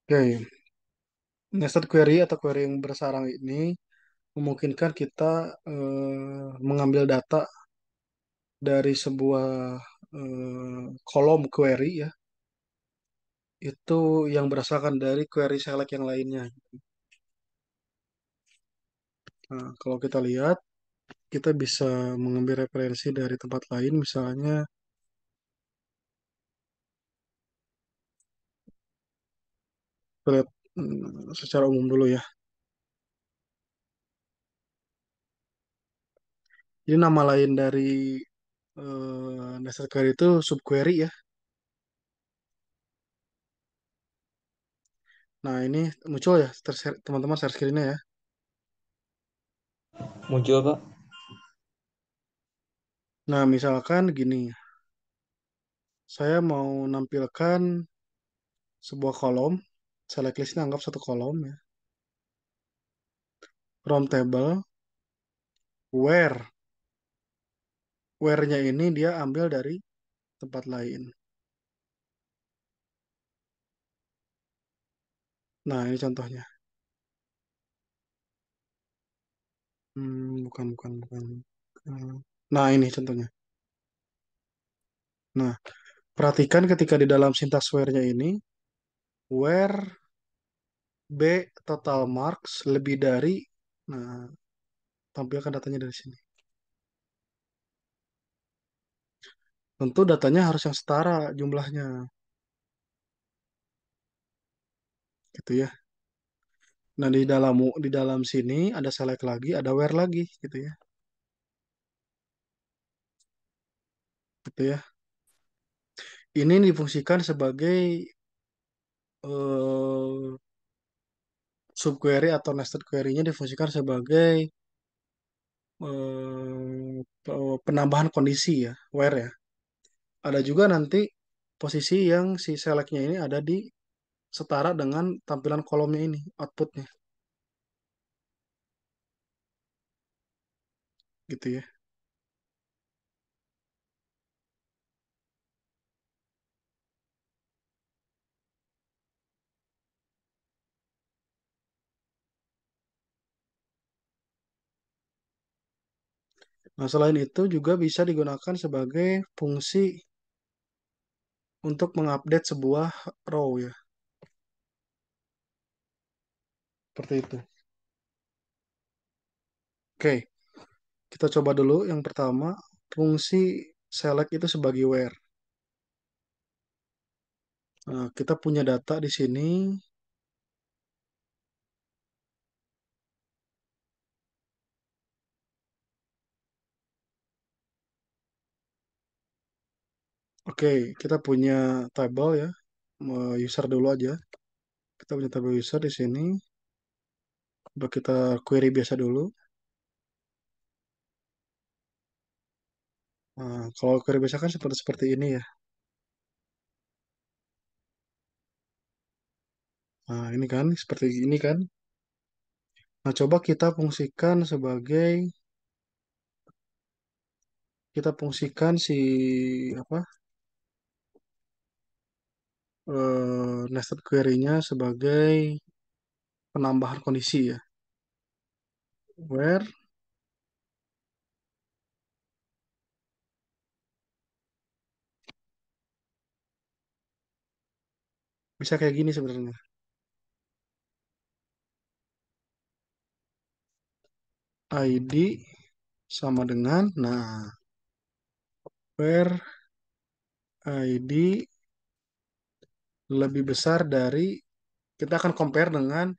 Oke, nested query atau query yang bersarang ini memungkinkan kita mengambil data dari sebuah kolom query ya, itu yang berasalkan dari query select yang lainnya. Nah, kalau kita lihat, kita bisa mengambil referensi dari tempat lain, misalnya kita lihat secara umum dulu ya. Ini nama lain dari nested query itu subquery ya. Nah, ini muncul ya, teman-teman share screen-nya ya. Muncul, Pak. Nah, misalkan gini, saya mau nampilkan sebuah kolom, select list ini anggap satu kolom ya. From table, where, where-nya ini dia ambil dari tempat lain. Nah, ini contohnya. Bukan. Eh, Nah, ini contohnya. Nah, perhatikan ketika di dalam syntax where-nya ini, where B total marks lebih dari, nah, tampilkan datanya dari sini. Tentu datanya harus yang setara jumlahnya, gitu ya. Nah, di dalam sini ada select lagi, ada where lagi, gitu ya. Gitu ya. Ini difungsikan sebagai eh, subquery atau nested query-nya difungsikan sebagai penambahan kondisi ya, where ya. Ada juga nanti posisi yang si select-nya ini ada di setara dengan tampilan kolomnya ini, outputnya, gitu ya. Nah, selain itu juga bisa digunakan sebagai fungsi untuk mengupdate sebuah row ya, seperti itu. Oke, kita coba dulu yang pertama, fungsi select itu sebagai where. Nah, kita punya data di sini. Oke, kita punya table ya. User dulu aja. Kita punya table user di sini. Coba kita query biasa dulu. Nah, kalau query biasa kan seperti seperti ini ya. Nah, ini kan seperti ini kan. Nah, coba kita fungsikan si apa? Nested query-nya sebagai penambahan kondisi ya. Where bisa kayak gini sebenarnya. ID sama dengan, nah, where ID lebih besar dari, kita akan compare dengan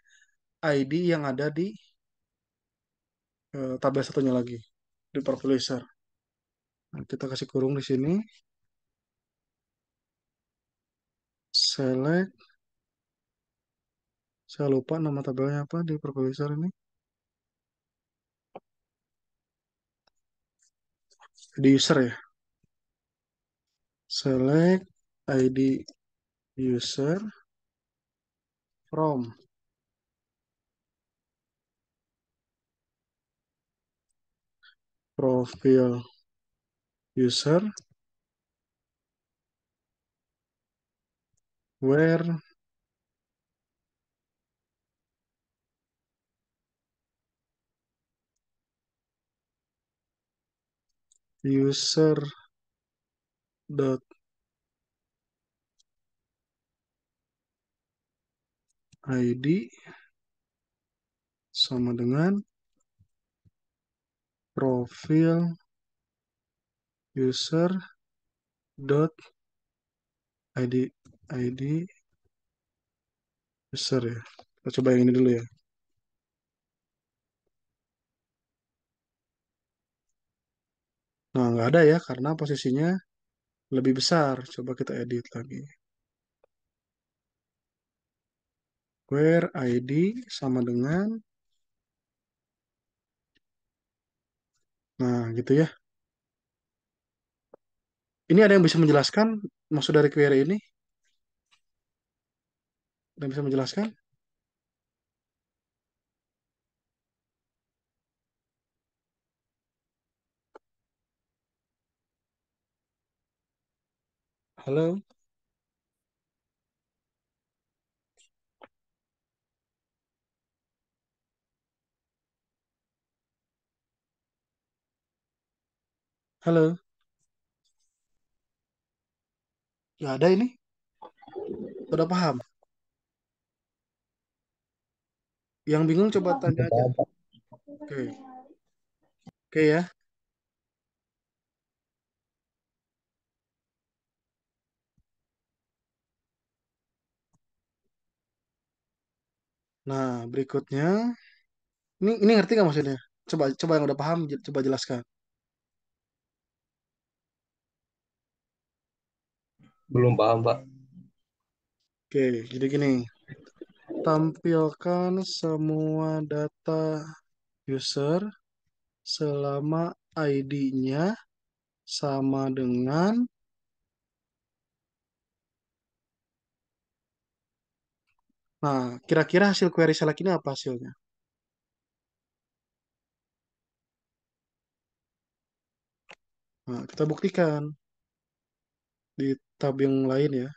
ID yang ada di tabel satunya lagi, di populizer. Nah, kita kasih kurung di sini, select, saya lupa nama tabelnya apa di populizer ini, di user ya, select ID user from profile user where user dot id sama dengan profil user dot id id user ya. Kita coba yang ini dulu ya. Nah, nggak ada ya karena posisinya lebih besar. Coba kita edit lagi. Where id sama dengan, nah gitu ya. Ini ada yang bisa menjelaskan maksud dari query ini? Ada yang bisa menjelaskan? Halo, halo. Nggak ada ini. Udah paham? Yang bingung coba tanya aja. Oke, oke ya. Nah, berikutnya, ini ngerti nggak maksudnya? Coba coba yang udah paham, coba jelaskan. Belum paham, Pak. Oke, jadi gini, tampilkan semua data user selama ID-nya sama dengan, nah, kira-kira hasil query select ini apa hasilnya? Nah, kita buktikan di tab yang lain ya.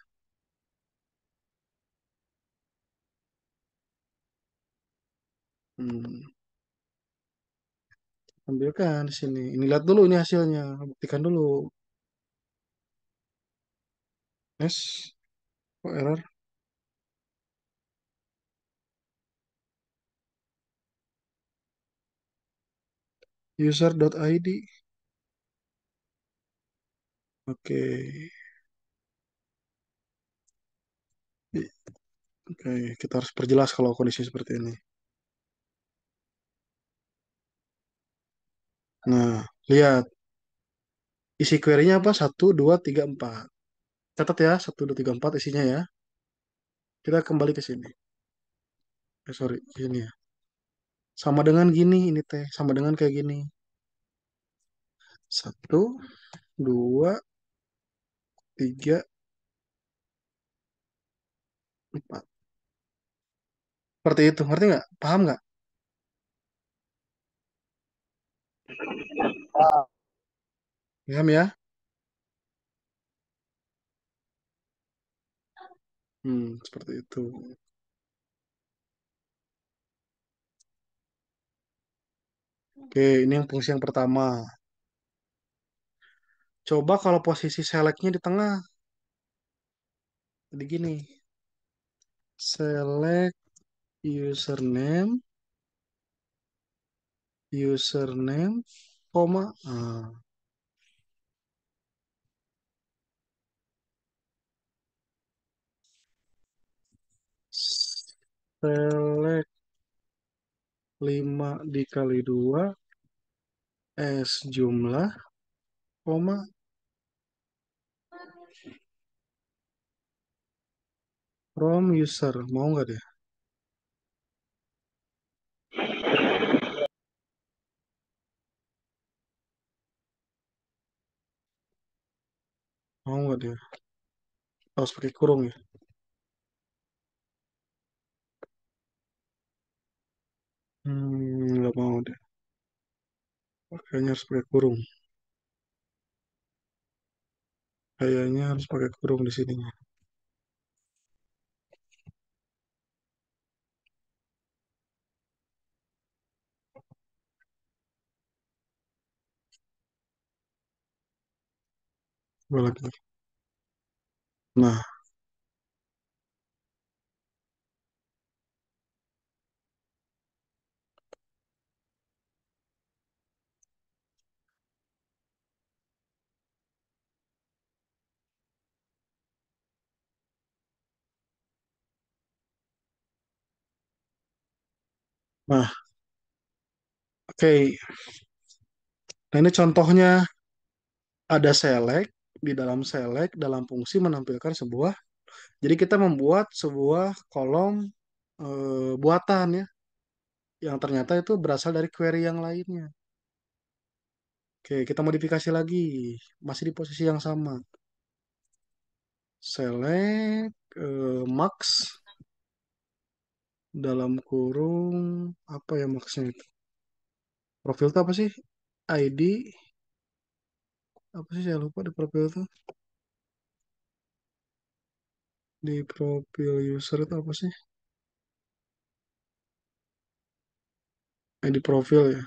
Hmm, ambilkan di sini. Ini lihat dulu ini hasilnya, buktikan dulu. Yes, kok error? User.id. Oke. Oke, kita harus perjelas kalau kondisi seperti ini. Nah, lihat isi query-nya apa? Satu, 2, 3, 4. Catat ya, satu, 2, 3, 4 isinya ya. Kita kembali ke sini. Sorry, ini ya. Sama dengan gini ini teh, sama dengan kayak gini. Satu, dua, tiga, empat. Seperti itu, ngerti nggak? Paham nggak? Paham ya? Seperti itu. Oke, ini yang fungsi yang pertama. Coba kalau posisi selectnya di tengah. Jadi gini, select username, username, koma. Select 5 dikali 2 S jumlah, koma, from user. Mau nggak deh? Mau nggak dia? Harus pakai kurung ya? Nggak mau deh. Kayaknya harus pakai kurung. Kayaknya harus pakai kurung di sini. Gue lagi. Nah, nah, oke. Nah, ini contohnya ada select, di dalam select, dalam fungsi menampilkan sebuah, jadi kita membuat sebuah kolom buatan ya, yang ternyata itu berasal dari query yang lainnya. Oke, kita modifikasi lagi, masih di posisi yang sama. Select, max, dalam kurung, apa ya maksnya itu? Profil itu apa sih? ID, apa sih saya lupa di profil itu. Di profil user itu apa sih? ID profil ya.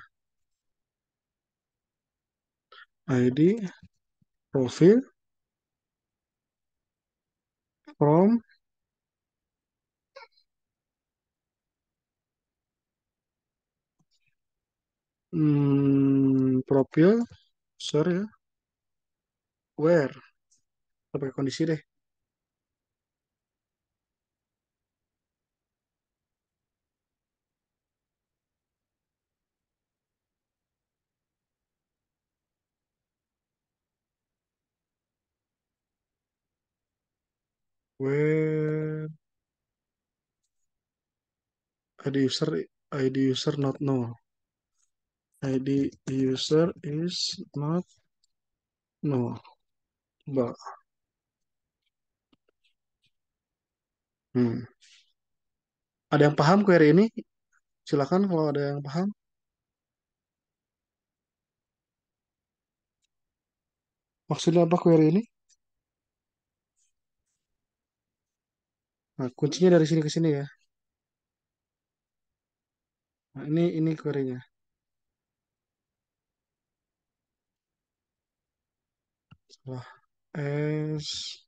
ID, profil, from, profil, user ya. Where, kita pakai kondisi deh. Where, ID user, ID user not null. ID user is not null. Coba. Hmm. Ada yang paham query ini? Silakan kalau ada yang paham. Maksudnya apa query ini? Nah, kuncinya dari sini ke sini ya. Nah, ini query-nya. Setelah S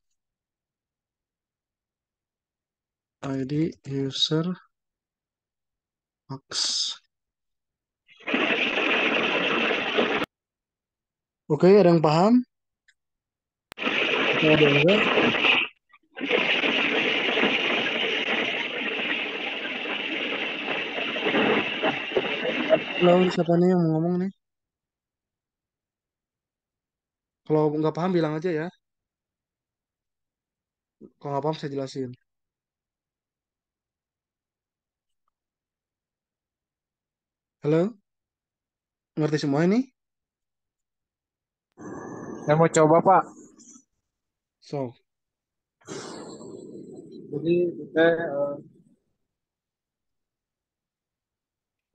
ID user max. Oke, ada yang paham? Atau ada yang enggak? Halo, siapa nih yang mau ngomong nih? Kalau nggak paham bilang aja ya. Kalau nggak paham saya jelasin. Halo, ngerti semua ini? Saya mau coba Pak. So, Jadi kita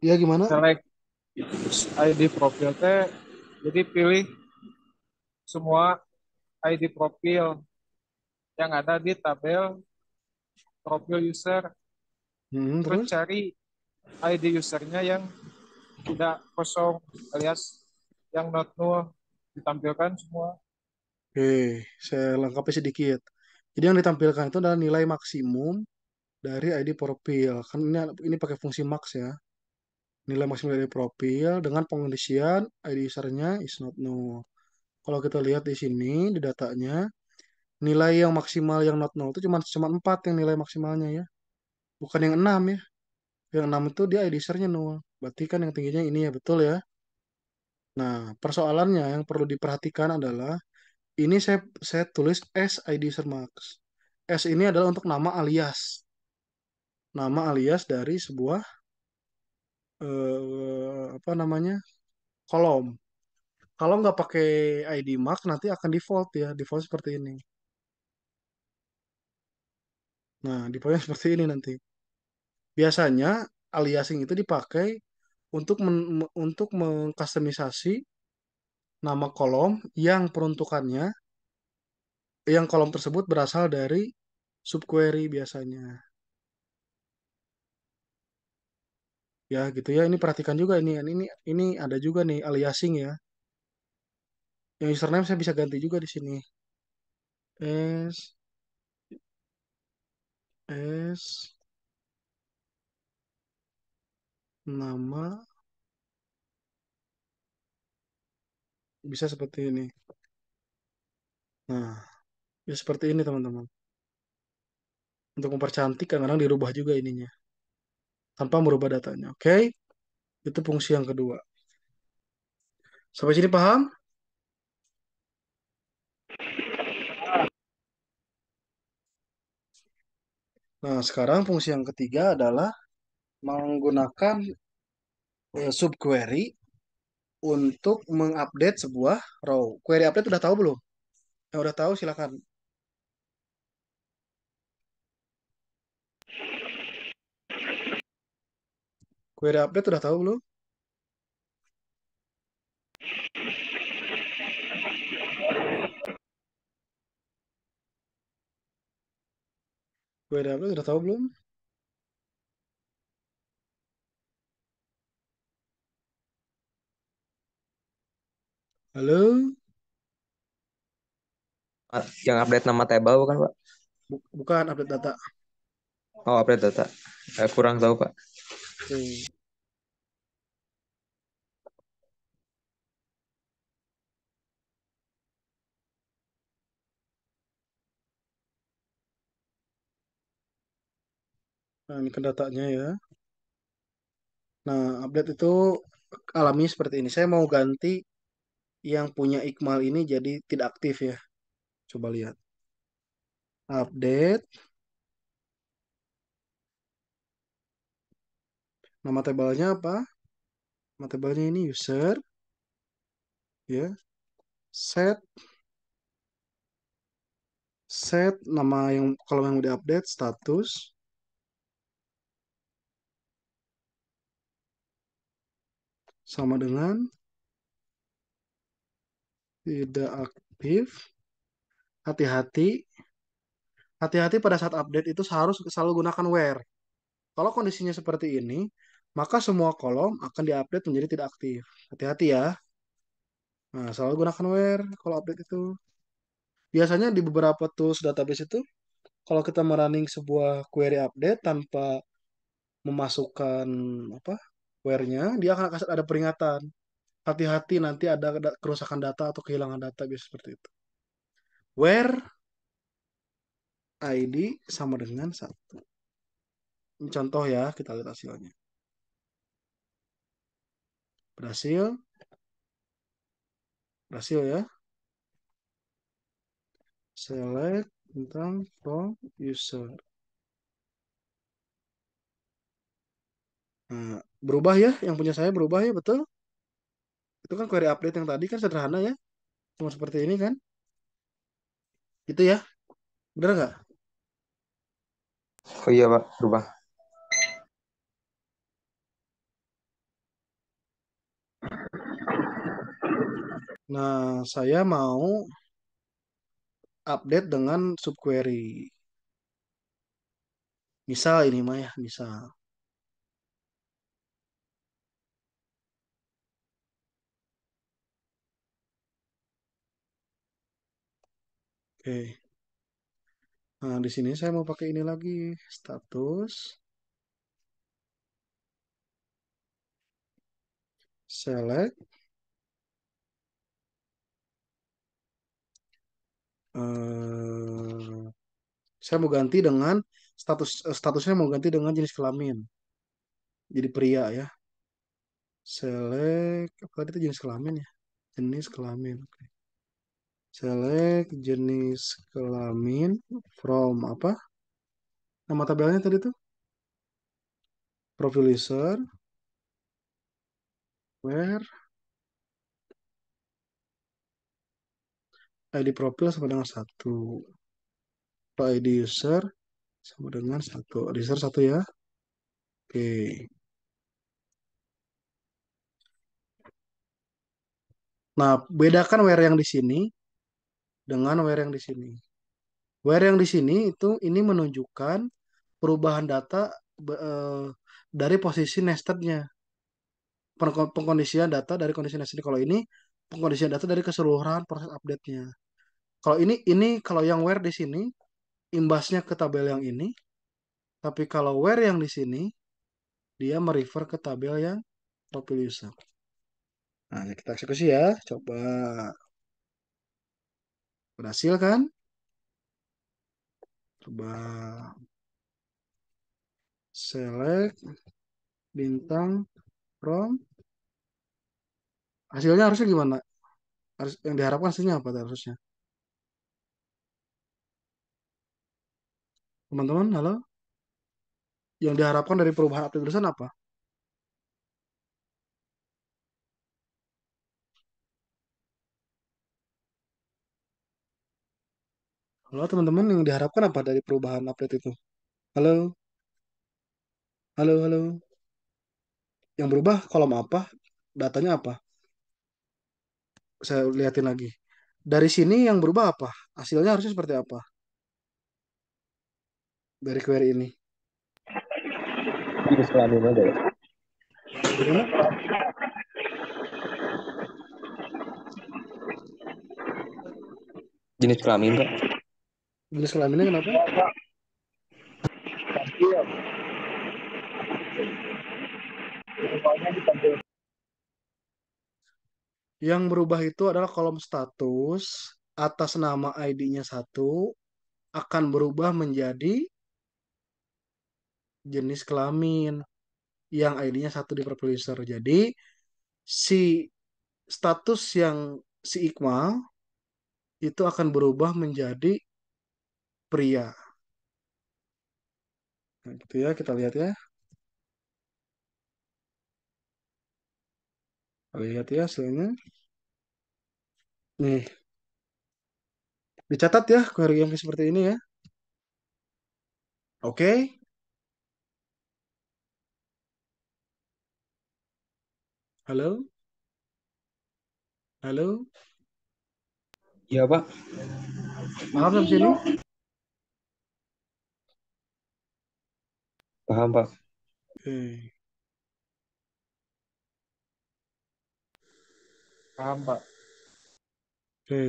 ya gimana? select ID profil teh. Jadi pilih semua ID profil yang ada di tabel profil user. Terus Terus? cari ID usernya yang tidak kosong alias yang not null ditampilkan semua. Oke, saya lengkapi sedikit. Jadi yang ditampilkan itu adalah nilai maksimum dari ID profil. Kan ini pakai fungsi max ya. Nilai maksimum dari profil dengan pengondisian ID usernya is not null. Kalau kita lihat di sini di datanya, nilai yang maksimal yang not null itu cuma 4 yang nilai maksimalnya ya. Bukan yang 6 ya. Yang 6 itu dia ID usernya null. Berarti kan yang tingginya ini ya, betul ya. Nah, persoalannya yang perlu diperhatikan adalah ini saya tulis S ID user max. S ini adalah untuk nama alias. Nama alias dari sebuah apa namanya? Kolom. Kalau nggak pakai ID max nanti akan default ya, default seperti ini. Nah, defaultnya seperti ini nanti. Biasanya aliasing itu dipakai untuk untuk mengkustomisasi nama kolom yang peruntukannya, yang kolom tersebut berasal dari subquery biasanya. Ya gitu ya. Ini perhatikan juga ini ada juga nih aliasing ya. Yang username saya bisa ganti juga di sini. S S nama, bisa seperti ini. Nah, ya seperti ini teman-teman. Untuk mempercantik kadang-kadang dirubah juga ininya tanpa merubah datanya. Oke, itu fungsi yang kedua. Sampai sini paham? Nah, sekarang fungsi yang ketiga adalah menggunakan subquery untuk mengupdate sebuah row. Query update udah tahu belum? Yang udah tahu silakan. Query update udah tahu belum? Query update udah tahu belum? Halo? Yang update nama table bukan, Pak? Bukan update data. Oh, update data. Kurang tahu, Pak. Oke. Nah, ini ke datanya ya. Nah, update itu alami seperti ini. Saya mau ganti yang punya Iqmal ini jadi tidak aktif ya. Coba lihat. Update. Nama tabelnya apa? Nama tabelnya ini user. Ya. Set. Set nama yang kalau yang mau diupdate status sama dengan tidak aktif. Hati-hati. Hati-hati pada saat update itu harus selalu gunakan where. Kalau kondisinya seperti ini, maka semua kolom akan diupdate menjadi tidak aktif. Hati-hati ya. Nah, selalu gunakan where kalau update itu. Biasanya di beberapa tools database itu, kalau kita merunning sebuah query update tanpa memasukkan apa where-nya, dia akan kasih ada peringatan. Hati-hati nanti ada kerusakan data atau kehilangan data biasa seperti itu. Where ID sama dengan satu. Ini contoh ya, kita lihat hasilnya. Berhasil, berhasil ya. Select tentang from user. Nah, berubah ya, yang punya saya berubah ya, betul? Itu kan query update yang tadi kan sederhana ya, cuma seperti ini kan? Gitu ya, bener nggak? Oh iya, Pak. Berubah. Nah, saya mau update dengan subquery. Misal ini mah ya, misal. Oke. Nah, di sini saya mau pakai ini lagi, status, select, eh, saya mau ganti dengan statusnya mau ganti dengan jenis kelamin. Jadi pria ya. Select apa tadi itu jenis kelamin ya? Jenis kelamin. Oke. Select jenis kelamin from apa? Nama tabelnya tadi tuh profile user where ID profil sama dengan satu. ID user sama dengan satu. ID user satu ya. Oke. Nah, bedakan where yang di sini dengan where yang di sini. Where yang di sini itu ini menunjukkan perubahan data dari posisi nestednya. Pengkondisian data dari kondisi nested. Kalau ini pengkondisian data dari keseluruhan proses update-nya. Kalau ini kalau yang where di sini imbasnya ke tabel yang ini, tapi kalau where yang di sini dia merefer ke tabel yang profil user. Nah, kita eksekusi ya. Coba berhasil kan? Coba select bintang from. Hasilnya harusnya gimana? Harus yang diharapkan hasilnya apa harusnya? Teman-teman, halo? Yang diharapkan dari perubahan update tulisan apa? Halo teman-teman, yang diharapkan apa dari perubahan update itu? Halo, halo, halo. Yang berubah kolom apa? Datanya apa? Saya lihatin lagi. Dari sini yang berubah apa? Hasilnya harusnya seperti apa? Dari query ini. Jenis kelamin aja ya. Gimana? Jenis kelamin Pak. Jenis kelaminnya kenapa? Yang berubah itu adalah kolom status atas nama ID-nya satu akan berubah menjadi jenis kelamin yang ID-nya satu di profile user. Jadi si status yang si Iqmal itu akan berubah menjadi pria. Nah, gitu ya, kita lihat ya. Kita lihat ya hasilnya. Nih, dicatat ya query yang seperti ini ya. Oke, halo, halo, Iya Pak. paham sampai sini? Paham Pak. Oke, Paham, Pak. oke.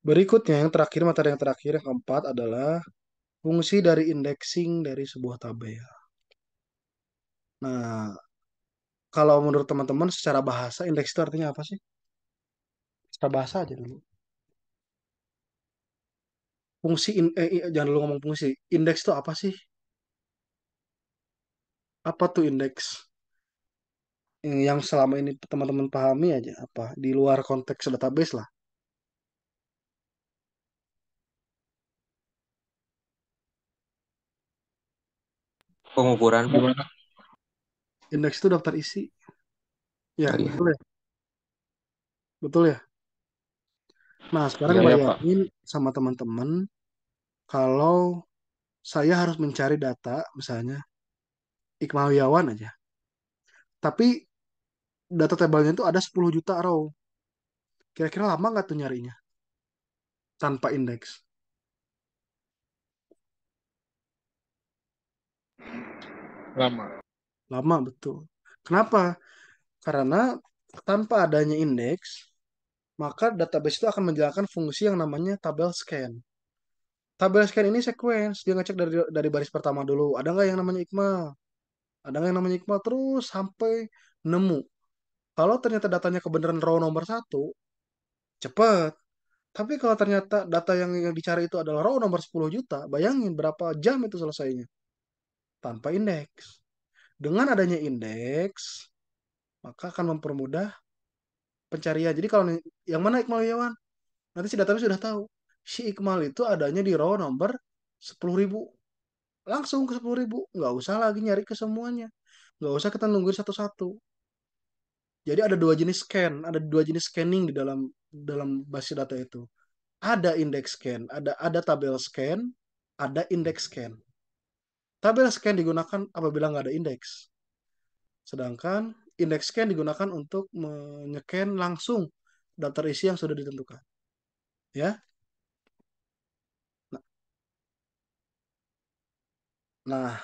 Berikutnya yang terakhir, materi yang terakhir, yang keempat adalah fungsi dari indexing dari sebuah tabel. Nah, kalau menurut teman-teman secara bahasa, indeks itu artinya apa sih? Secara bahasa aja dulu. Jangan dulu ngomong fungsi. Indeks itu apa sih? Apa tuh indeks? Yang selama ini teman-teman pahami aja apa? Di luar konteks database lah. Pengukuran Pak. Gimana? Indeks itu daftar isi. Ya, Oh iya. betul ya. Betul ya. Nah, sekarang Iya, ya, Pak. bayangin sama teman-teman kalau saya harus mencari data, misalnya Iqmal Wiawan aja. Tapi data tabelnya itu ada 10 juta row. Kira-kira lama nggak tuh nyarinya tanpa indeks? Lama. Lama betul. Kenapa? Karena tanpa adanya indeks, maka database itu akan menjalankan fungsi yang namanya tabel scan. Tabel scan ini sequence, dia ngecek dari baris pertama dulu, ada nggak yang namanya Iqmal? Ada nggak yang namanya Iqmal? Terus sampai nemu. Kalau ternyata datanya kebenaran row nomor satu, cepet. Tapi kalau ternyata data yang dicari itu adalah row nomor 10 juta, bayangin berapa jam itu selesainya tanpa indeks. Dengan adanya indeks, maka akan mempermudah pencarian. Jadi kalau yang mana Iqmal Yawan, nanti si database sudah tahu. Si Iqmal itu adanya di row nomor 10.000. Langsung ke 10.000. Nggak usah lagi nyari ke semuanya. Nggak usah kita nungguin satu-satu. Jadi ada dua jenis scan, ada dua jenis scanning di dalam dalam basis data itu. Ada index scan, ada tabel scan, ada index scan. Tabel scan digunakan apabila nggak ada indeks. Sedangkan index scan digunakan untuk menycan langsung daftar isi yang sudah ditentukan. Ya. Nah, nah,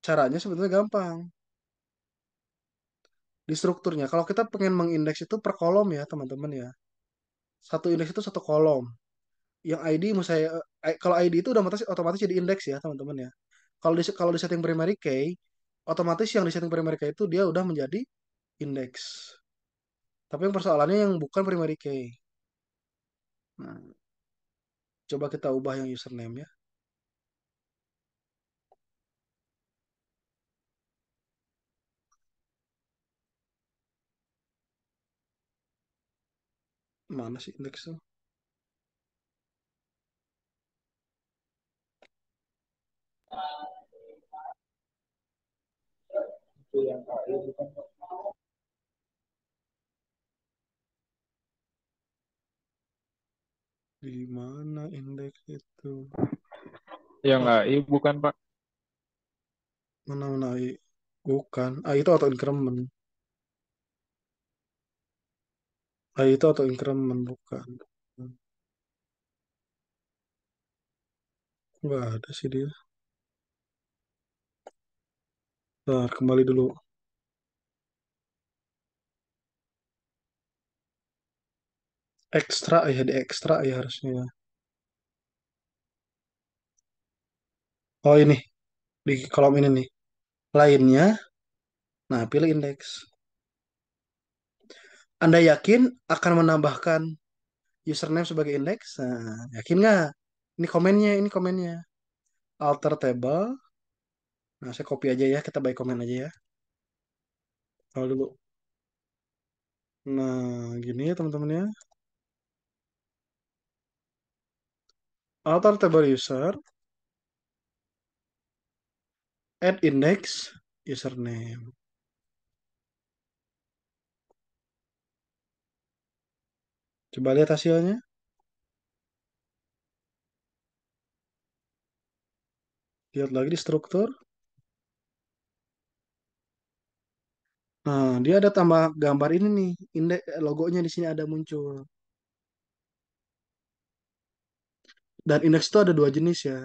caranya sebetulnya gampang. di strukturnya. Kalau kita pengen mengindeks itu per kolom ya teman-teman ya. Satu indeks itu satu kolom. Yang ID mau saya kalau ID itu udah otomatis otomatis jadi indeks ya teman-teman ya. Kalau di setting primary key, otomatis yang di setting primary key itu dia udah menjadi indeks. Tapi yang persoalannya yang bukan primary key. Nah, coba kita ubah yang username ya. Mana sih indeks tuh? Itu yang AI bukan Pak. Di mana indeks itu? Yang Ah, AI bukan Pak. mana mana AI? Bukan. AI itu auto increment. AI itu auto increment bukan. Nggak ada sih dia. Bentar, kembali dulu. Ekstra ya, di ekstra ya harusnya ya. Oh ini, di kolom ini nih. Lainnya, nah pilih indeks. Anda yakin akan menambahkan username sebagai indeks? Nah, yakin nggak? Ini komennya. Alter table. Nah, saya copy aja ya, kita by comment aja ya. Kalau dulu. Nah, gini ya teman-teman ya. Alter table user, add index, username. Coba lihat hasilnya. Lihat lagi di struktur. Nah, dia ada tambah gambar ini nih, indeks logonya di sini ada muncul. Dan indeks itu ada dua jenis ya.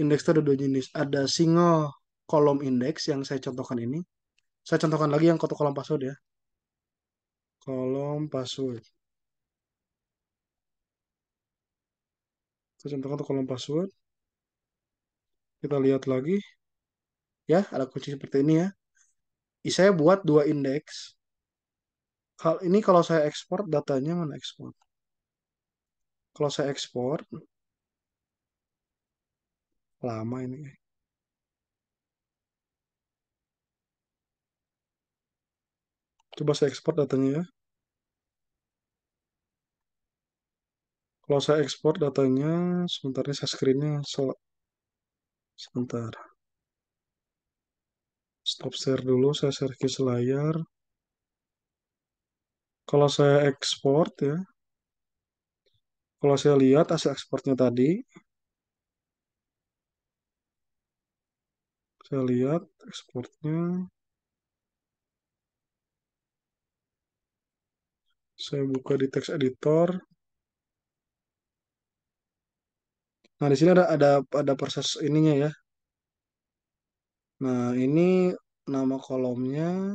Indeks itu ada dua jenis. Ada single column index yang saya contohkan ini. Saya contohkan lagi yang kotak kolom password ya. Kolom password. Saya contohkan untuk kolom password. Kita lihat lagi. Ya, ada kunci seperti ini ya. Saya buat dua indeks. Hal ini kalau saya ekspor datanya mana ekspor? Kalau saya ekspor, lama ini. Coba saya ekspor datanya ya. Kalau saya ekspor datanya, sebentar ini saya screen-nya. Sebentar. Stop share dulu, saya share ke selayar. Kalau saya ekspor ya, kalau saya lihat hasil ekspornya tadi, saya lihat ekspornya, saya buka di text editor. Nah, di sini ada proses ininya ya. Nah, ini nama kolomnya,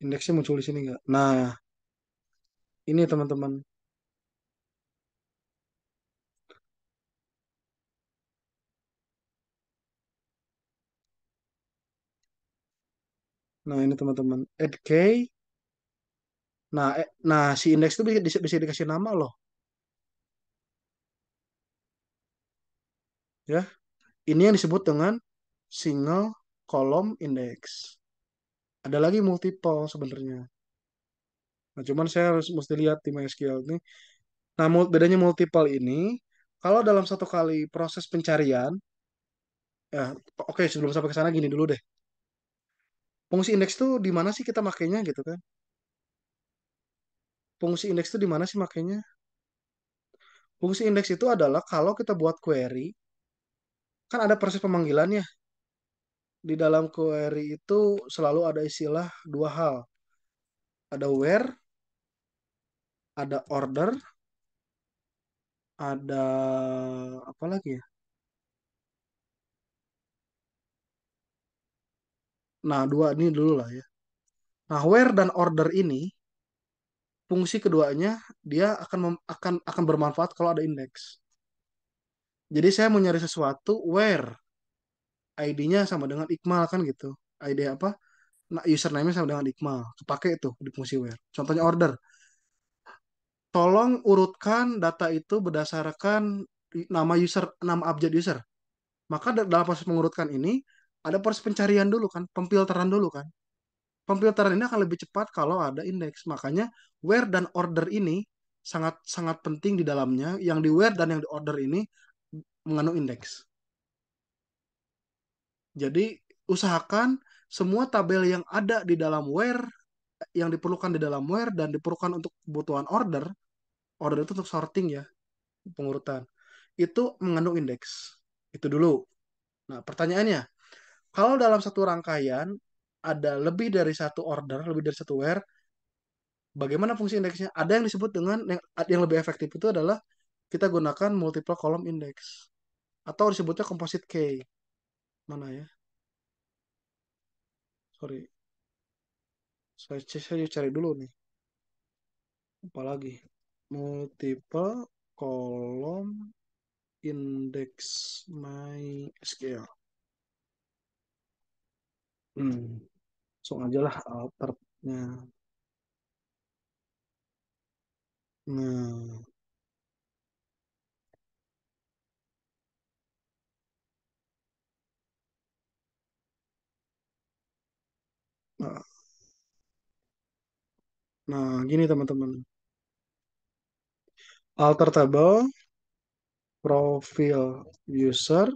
indeksnya muncul di sini nggak? Nah, ini teman-teman. Nah, ini teman-teman. Add key. Nah, si indeks itu bisa dikasih nama loh, ya. Ini yang disebut dengan single column index. Ada lagi multiple sebenarnya. Nah, cuman saya harus mesti lihat di MySQL ini. Nah, bedanya multiple ini, kalau dalam satu kali proses pencarian, ya, oke sebelum sampai ke sana gini dulu deh. Fungsi indeks itu di mana sih kita makainya gitu kan? Fungsi indeks itu di mana sih makainya? Fungsi indeks itu adalah kalau kita buat query, kan ada proses pemanggilannya. Di dalam query itu selalu ada istilah dua hal. Ada where, ada order, ada apa lagi ya? Nah, dua ini dulu lah ya. Nah, where dan order ini fungsi keduanya dia akan bermanfaat kalau ada indeks. Jadi saya mau nyari sesuatu where ID-nya sama dengan Iqmal kan gitu. ID apa? Nah, username-nya sama dengan Iqmal. Kepake itu di fungsi where. Contohnya order. Tolong urutkan data itu berdasarkan nama user, nama abjad user. Maka dalam proses mengurutkan ini ada proses pencarian dulu kan, pemfilteran dulu kan. Pemfilteran ini akan lebih cepat kalau ada indeks. Makanya where dan order ini sangat sangat penting di dalamnya. Yang di where dan yang di order ini mengandung indeks. Jadi usahakan semua tabel yang ada di dalam where, yang diperlukan di dalam where dan diperlukan untuk kebutuhan order, order itu untuk sorting ya, pengurutan, itu mengandung indeks. Itu dulu. Nah, pertanyaannya, kalau dalam satu rangkaian ada lebih dari satu order, lebih dari satu where, bagaimana fungsi indeksnya? Ada yang disebut dengan yang lebih efektif itu adalah kita gunakan multiple column index atau disebutnya composite key. Mana ya? Sorry, saya cari dulu nih. Apalagi multiple column index MySQL. Langsung aja lah alternya. Nah, nah, nah, gini teman-teman. Alter table, profil user,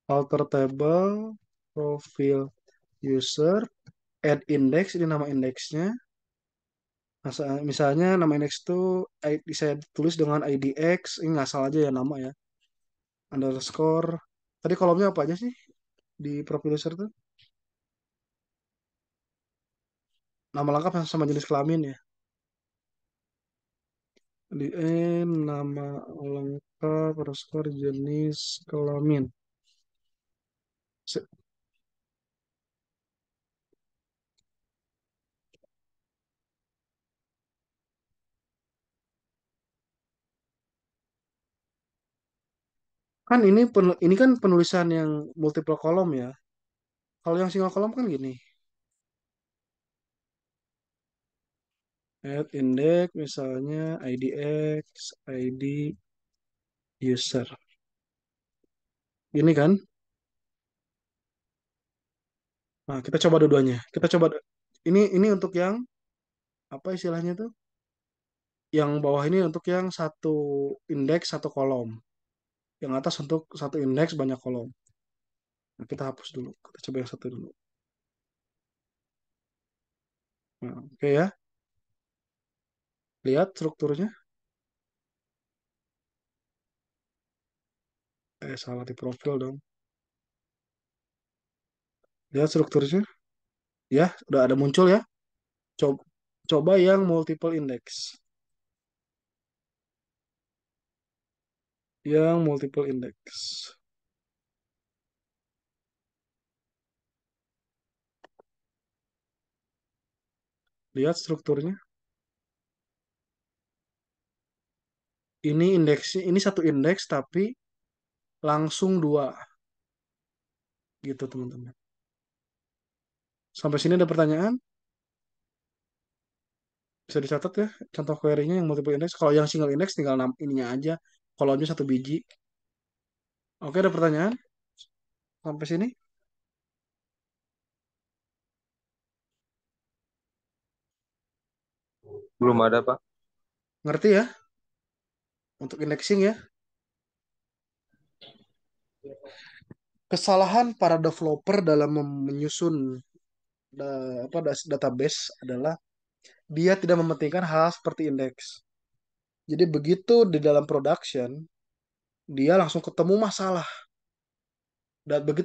alter table, profil user, add index, ini nama indeksnya. Misalnya nama indeks itu saya tulis dengan IDX, ini ngasal aja ya nama ya, underscore. Tadi kolomnya apa aja sih di profil user tuh? Nama lengkap sama jenis kelamin ya. Di nama lengkap underscore jenis kelamin. Se- Kan ini kan penulisan yang multiple kolom ya. Kalau yang single kolom kan gini. Add index misalnya IDX, ID user. Ini kan. Nah, kita coba dua-duanya. Kita coba ini untuk yang apa istilahnya tuh? Yang bawah ini untuk yang satu indeks satu kolom. Yang atas untuk satu indeks banyak kolom. Nah, kita hapus dulu. Kita coba yang satu dulu. Nah, oke ya. Lihat strukturnya. Salah di profil dong. Lihat strukturnya. Ya, udah ada muncul ya. Coba, coba yang multiple index. Yang multiple index. Lihat strukturnya. Ini indeksnya, ini satu indeks tapi langsung dua. Gitu teman-teman. Sampai sini ada pertanyaan? Bisa dicatat ya contoh query-nya yang multiple index. Kalau yang single index tinggal ininya aja. Kolomnya satu biji. Oke, ada pertanyaan sampai sini? Belum ada, Pak. Ngerti ya? Untuk indexing ya. Kesalahan para developer dalam menyusun database adalah dia tidak mementingkan hal seperti indeks. Jadi begitu di dalam production, dia langsung ketemu masalah. Dan begitu